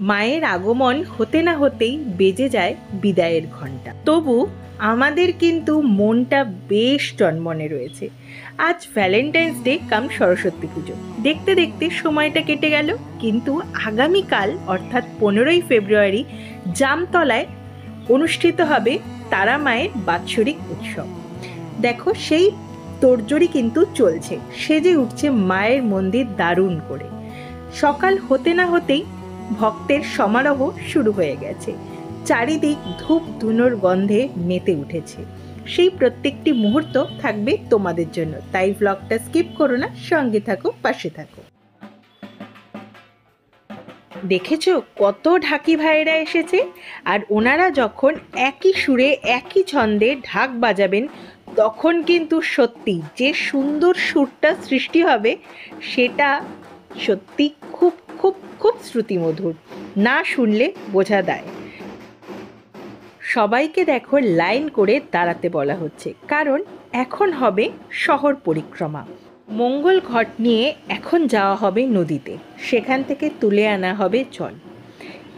মায়ের আগমন হতে না হতেই বেজে যায় বিদায়ের ঘণ্টা। তবু আমাদের কিন্তু মনটা বেশ টনমনে রয়েছে। আজ ভ্যালেন্টাইন্স ডে কাম সরস্বতী পুজো, দেখতে দেখতে সময়টা কেটে গেল। কিন্তু আগামীকাল অর্থাৎ 15ই ফেব্রুয়ারি জামতলায় অনুষ্ঠিত হবে তারা মায়ের বাৎসরিক উৎসব। দেখো সেই তোড়জোড়ি কিন্তু চলছে, সেজে উঠছে মায়ের মন্দির দারুণ করে। সকাল হতে না হতেই ভক্তের সমারোহ শুরু হয়ে গেছে। চারিদিক ধূপ ধুনোর গন্ধে মেতে উঠেছে। সেই প্রত্যেকটি মুহূর্ত থাকবে তোমাদের জন্য, তাই ব্লগটা স্কিপ করো না, সঙ্গে থাকো, পাশে থাকো। দেখেছো কত ঢাকি ভাইয়েরা এসেছে, আর ওনারা যখন একই সুরে একই ছন্দে ঢাক বাজাবেন তখন কিন্তু সত্যি যে সুন্দর সুরটা সৃষ্টি হবে সেটা সত্যি খুব খুব খুব শ্রুতিমধুর, না শুনলে বোঝা দেয়। সবাইকে দেখো লাইন করে দাঁড়াতে বলা হচ্ছে, কারণ এখন হবে শহর পরিক্রমা। মঙ্গল ঘট নিয়ে এখন যাওয়া হবে নদীতে, সেখান থেকে তুলে আনা হবে জল।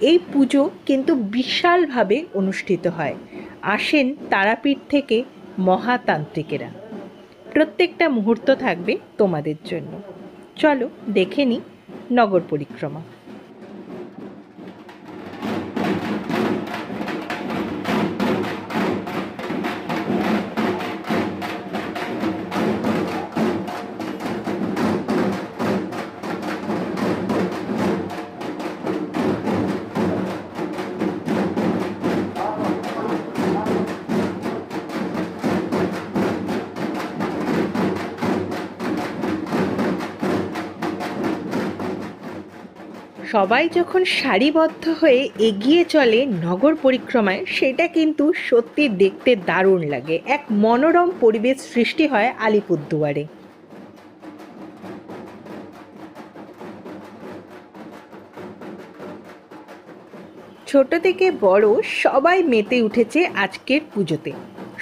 এই পুজো কিন্তু বিশালভাবে অনুষ্ঠিত হয়। আসেন তারাপীঠ থেকে মহাতান্ত্রিকেরা। প্রত্যেকটা মুহূর্ত থাকবে তোমাদের জন্য। চলো দেখে নিই নগর পরিক্রমা। সবাই যখন সারিবদ্ধ হয়ে এগিয়ে চলে নগর পরিক্রমায়, সেটা কিন্তু সত্যি দেখতে দারুণ লাগে। এক মনোরম পরিবেশ সৃষ্টি হয় আলিপুরদুয়ারে। ছোট থেকে বড় সবাই মেতে উঠেছে আজকের পুজোতে।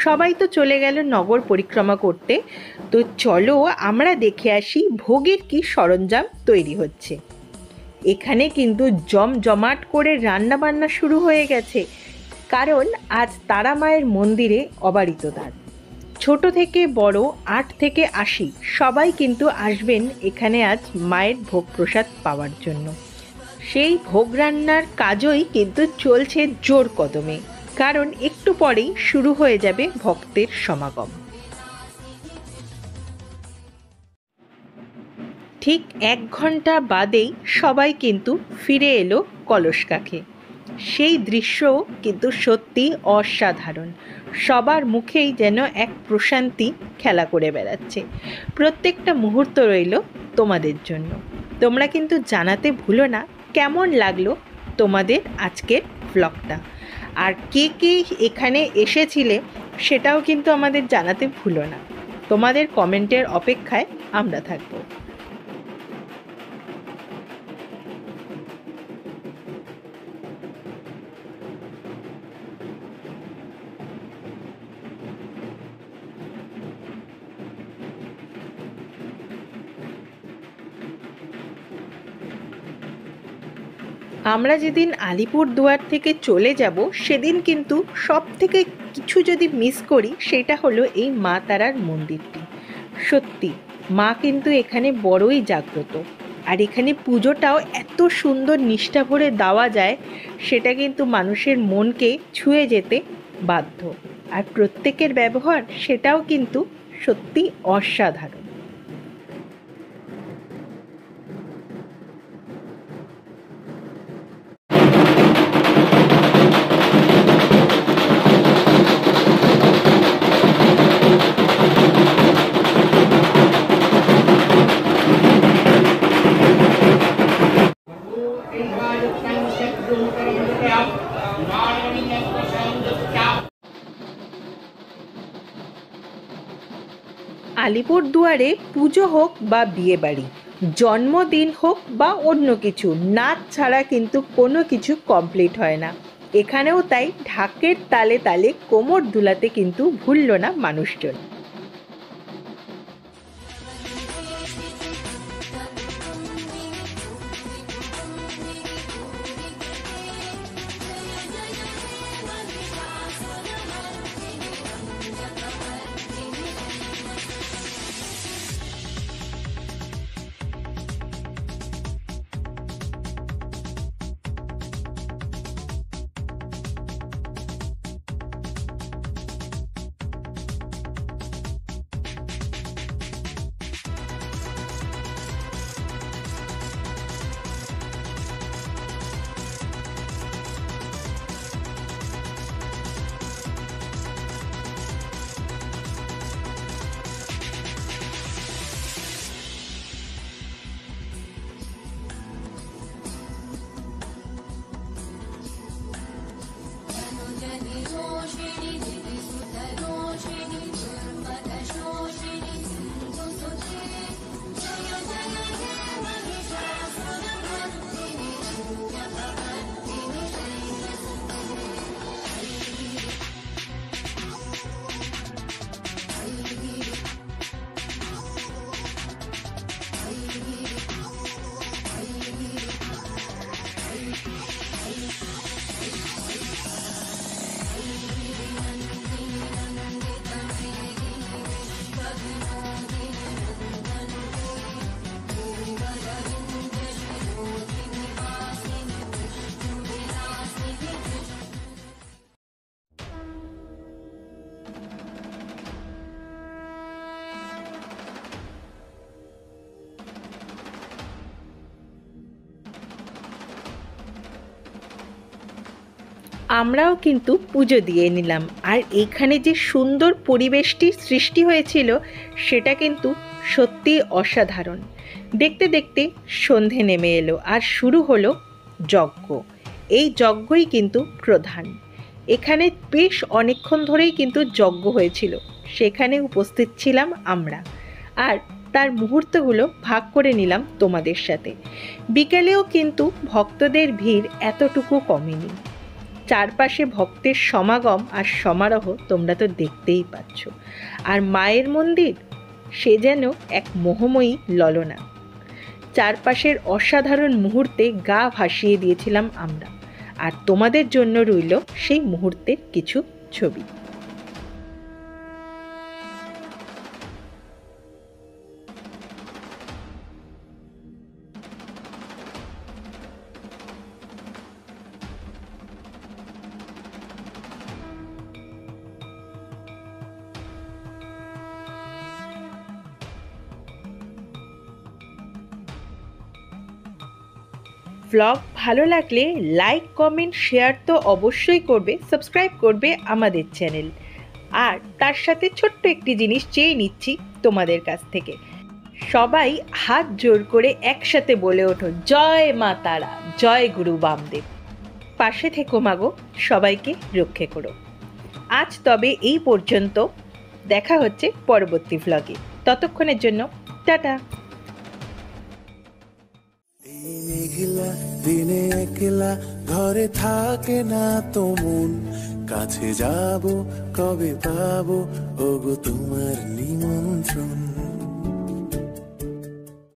সবাই তো চলে গেল নগর পরিক্রমা করতে, তো চলো আমরা দেখে আসি ভোগের কি সরঞ্জাম তৈরি হচ্ছে। এখানে কিন্তু জমজমাট করে রান্না বান্না শুরু হয়ে গেছে, কারণ আজ তারা মায়ের মন্দিরে অবারিত দ্বার। ছোট থেকে বড় 8 থেকে 80 সবাই কিন্তু আসবেন এখানে আজ মায়ের ভোগ প্রসাদ পাওয়ার জন্য। সেই ভোগ রান্নার কাজই কিন্তু চলছে জোর কদমে, কারণ একটু পরেই শুরু হয়ে যাবে ভক্তের সমাগম। ঠিক 1 ঘন্টা বাদেই সবাই কিন্তু ফিরে এলো কলস কাঁখে। সেই দৃশ্য কিন্তু সত্যি অসাধারণ। সবার মুখেই যেন এক প্রশান্তি খেলা করে বেড়াচ্ছে। প্রত্যেকটা মুহূর্ত রইল তোমাদের জন্য। তোমরা কিন্তু জানাতে ভুলো না কেমন লাগলো তোমাদের আজকের ব্লগটা, আর কে কে এখানে এসেছিলে সেটাও কিন্তু আমাদের জানাতে ভুলো না। তোমাদের কমেন্টের অপেক্ষায় আমরা থাকবো। আমরা যেদিন আলিপুরদুয়ার থেকে চলে যাব সেদিন কিন্তু সব থেকে কিছু যদি মিস করি সেটা হলো এই মা তারার মন্দিরটি। সত্যি মা কিন্তু এখানে বড়ই জাগ্রত, আর এখানে পুজোটাও এত সুন্দর নিষ্ঠা ভরে দেওয়া যায়, সেটা কিন্তু মানুষের মনকে ছুঁয়ে যেতে বাধ্য। আর প্রত্যেকের ব্যবহার সেটাও কিন্তু সত্যি অসাধারণ। আলিপুরদুয়ারে পুজো হোক বা বিয়েবাড়ি, জন্মদিন হোক বা অন্য কিছু, নাচ ছাড়া কিন্তু কোনো কিছু কমপ্লিট হয় না। এখানেও তাই ঢাকের তালে তালে কোমর দুলাতে কিন্তু ভুলল না মানুষজন। আমরাও কিন্তু পুজো দিয়ে নিলাম। আর এখানে যে সুন্দর পরিবেশটি সৃষ্টি হয়েছিল সেটা কিন্তু সত্যি অসাধারণ। দেখতে দেখতে সন্ধে নেমে এলো আর শুরু হলো যজ্ঞ। এই যজ্ঞই কিন্তু প্রধান। এখানে বেশ অনেকক্ষণ ধরেই কিন্তু যজ্ঞ হয়েছিল, সেখানে উপস্থিত ছিলাম আমরা, আর তার মুহূর্তগুলো ভাগ করে নিলাম তোমাদের সাথে। বিকেলেও কিন্তু ভক্তদের ভিড় এতটুকু কমেনি। চারপাশে ভক্তের সমাগম আর সমারোহ তোমরা তো দেখতেই পাচ্ছ। আর মায়ের মন্দির, সে যেন এক মোহময়ী ললনা। চারপাশের অসাধারণ মুহূর্তে গা ভাসিয়ে দিয়েছিলাম আমরা, আর তোমাদের জন্য রইল সেই মুহূর্তের কিছু ছবি। ব্লগ ভালো লাগলে লাইক, কমেন্ট, শেয়ার তো অবশ্যই করবে, সাবস্ক্রাইব করবে আমাদের চ্যানেল। আর তার সাথে ছোট্ট একটি জিনিস চেয়ে নিচ্ছি তোমাদের কাছ থেকে, সবাই হাত জোর করে একসাথে বলে ওঠো, জয় মা তারা, জয় গুরু বামদেব। পাশে থেকো মাগো, সবাইকে রক্ষে করো। আজ তবে এই পর্যন্ত, দেখা হচ্ছে পরবর্তী ভ্লগে। ততক্ষণের জন্য টাটা। মেঘলা দিনে একলা ঘরে থাকে না তো মন, কাছে যাব কবে পাবো ওগো তোমার নিমন্ত্রণ।